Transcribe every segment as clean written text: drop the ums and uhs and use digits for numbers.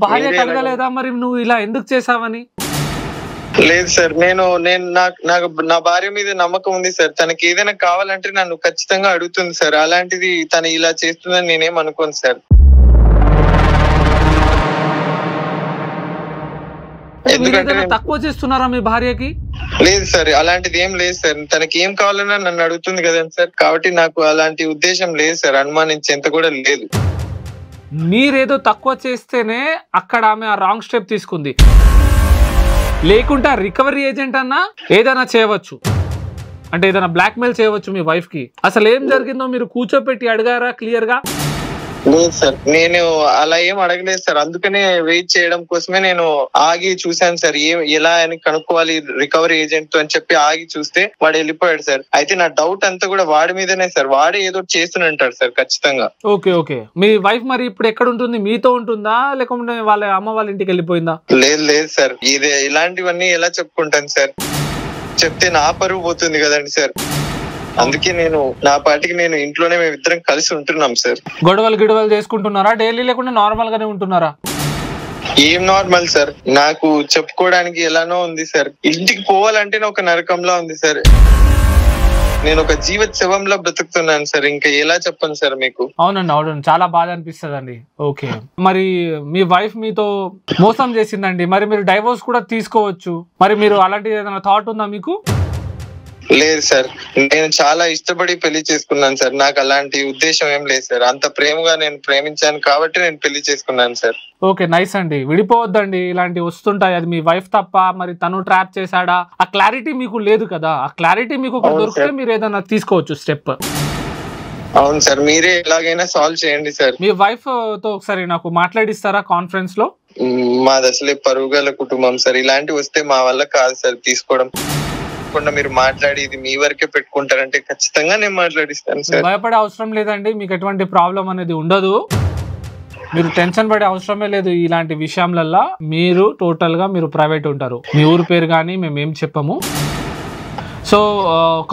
భార్య కలగలేదా మరి నువ్వు ఇలా ఎందుకు చేసావని? లేదు సార్, నేను నాకు నా భార్య మీద నమ్మకం ఉంది సార్. తనకి ఏదైనా కావాలంటే నన్ను ఖచ్చితంగా అడుగుతుంది సార్. అలాంటిది తను ఇలా చేస్తుందని నేనేం అనుకోను సార్. ఎందుకంటే తక్కువ చేస్తున్నారా మీ భార్యకి? లేదు సార్, అలాంటిది ఏం లేదు సార్. తనకి ఏం కావాలన్నా నన్ను అడుగుతుంది కదండి సార్. కాబట్టి నాకు అలాంటి ఉద్దేశం లేదు సార్, అనుమానించేంత కూడా లేదు. మీరేదో తక్కువ చేస్తేనే అక్కడ ఆమె ఆ రాంగ్ స్టెప్ తీసుకుంది. లేకుంటే రికవరీ ఏజెంట్ అన్నా ఏదైనా చేయవచ్చు, అంటే ఏదైనా బ్లాక్మెయిల్ చేయవచ్చు మీ వైఫ్ కి. అసలు ఏం జరిగిందో మీరు కూర్చోపెట్టి అడిగారా క్లియర్ గా? లేదు సార్, నేను అలా ఏం అడగలేదు సార్. అందుకనే వెయిట్ చేయడం కోసమే నేను ఆగి చూశాను సార్. ఎలా అని కనుక్కోవాలి రికవరీ ఏజెంట్ అని చెప్పి ఆగి చూస్తే వాడు వెళ్ళిపోయాడు సార్. అయితే నా డౌట్ అంతా కూడా వాడి మీదనే సార్. వాడే ఏదో చేస్తూనే ఉంటాడు సార్ ఖచ్చితంగా. Okay okay. మీ వైఫ్ మరి ఇప్పుడు ఎక్కడ ఉంటుంది? మీతో ఉంటుందా లేకుంటే వాళ్ళ అమ్మ వాళ్ళ ఇంటికి వెళ్ళిపోయిందా? లేదు సార్, ఇలాంటివన్నీ ఎలా చెప్పుకుంటాను సార్? చెప్తే నా పరువు పోతుంది కదండి సార్. అందుకే నేను నా పాటికి నేను ఇంట్లోనే మేమిద్దరం కలిసి ఉంటున్నాం సార్. గొడవలు చేసుకుంటున్నారా డైలీ, లేకుంటే నార్మల్ గానే ఉంటున్నారా? ఏం నార్మల్ సార్, నాకు చెప్పుకోవడానికి ఎలానో ఉంది సార్. ఇంటికి పోవాలంటే ఒక నరకంలా ఉంది సార్. నేను ఒక జీవిత శవంలా బ్రతుకుతున్నాను సార్. ఇంకా ఎలా చెప్పను సార్ మీకు? అవునండి, చాలా బాధ అనిపిస్తుంది అండి. ఓకే, మరి మీ వైఫ్ మీతో మోసం చేసిందండి, మరి మీరు డైవోర్స్ కూడా తీసుకోవచ్చు. మరి మీరు అలాంటి ఏదైనా థాట్ ఉందా మీకు? లేదు సార్, నేను చాలా ఇష్టపడి పెళ్లి చేసుకున్నాను సార్. నాకు అలాంటి ఉద్దేశం ఏం లేదు సార్. అంత ప్రేమగా నేను ప్రేమించాను కాబట్టి నేను పెళ్లి చేసుకున్నాను సార్. ఓకే, నైస్ అండి. విడిపోవద్దండి, ఇలాంటివి వస్తుంటాయి. అది మీ వైఫ్ తప్ప మరి తను ట్రాప్ చేశాడా ఆ క్లారిటీ మీకు లేదు కదా. ఆ క్లారిటీ మీకు దొరికితే మీరు ఏదైనా తీసుకోవచ్చు స్టెప్. అవును సార్, మీరే ఎలాగైనా సాల్వ్ చేయండి సార్. మీ వైఫ్ తో ఒకసారి నాకు మాట్లాడిస్తారా కాన్ఫరెన్స్ లో? మాది అసలే పరుగుల కుటుంబం సార్. ఇలాంటివి వస్తే మా వల్ల కాదు సార్ తీసుకోవడం. మీరు మాట్లాడి ఇది మీ వరకే పెట్టుకుంటారంటే ఖచ్చితంగా నేను మాట్లాడిస్తాను సార్. భయపడే అవసరం లేదండి, మీకు ఎటువంటి ప్రాబ్లం అనేది ఉండదు. మీరు టెన్షన్ పడే అవసరమే లేదు. ఇలాంటి విషయంలల్లా మీరు టోటల్ గా మీరు ప్రైవేట్ ఉంటారు. మీ ఊరు పేరు కానీ మేమేం చెప్పము. సో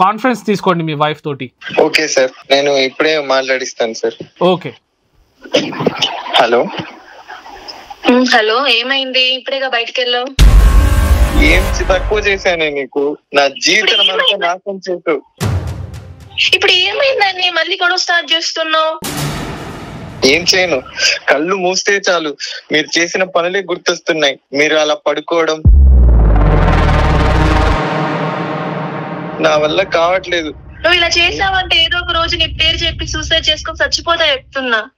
కాన్ఫరెన్స్ తీసుకోండి మీ వైఫ్ తోటి. ఓకే సార్, నేను ఇప్పుడే మాట్లాడిస్తాను సార్. ఓకే. హలో హలో, ఏమైంది? ఇప్పుడేగా బయటకు వెళ్ళావు. ఏం తక్కువ చేశానే నీకు? నా జీవితం అంతా నాశనం చేసావు. ఇప్పుడు ఏమైందని మళ్ళీ గొడవ స్టార్ట్ చేస్తున్నావు? ఏం చేయను, కళ్ళు మూస్తే చాలు మీరు చేసిన పనులే గుర్తొస్తున్నాయి. మీరు అలా పడుకోవడం నా వల్ల కావట్లేదు. నువ్వు ఇలా చేసావంటే ఏదో ఒక రోజు నీ పేరు చెప్పి సూసైడ్ చేసుకొని చచ్చిపోతా చెప్తున్నా.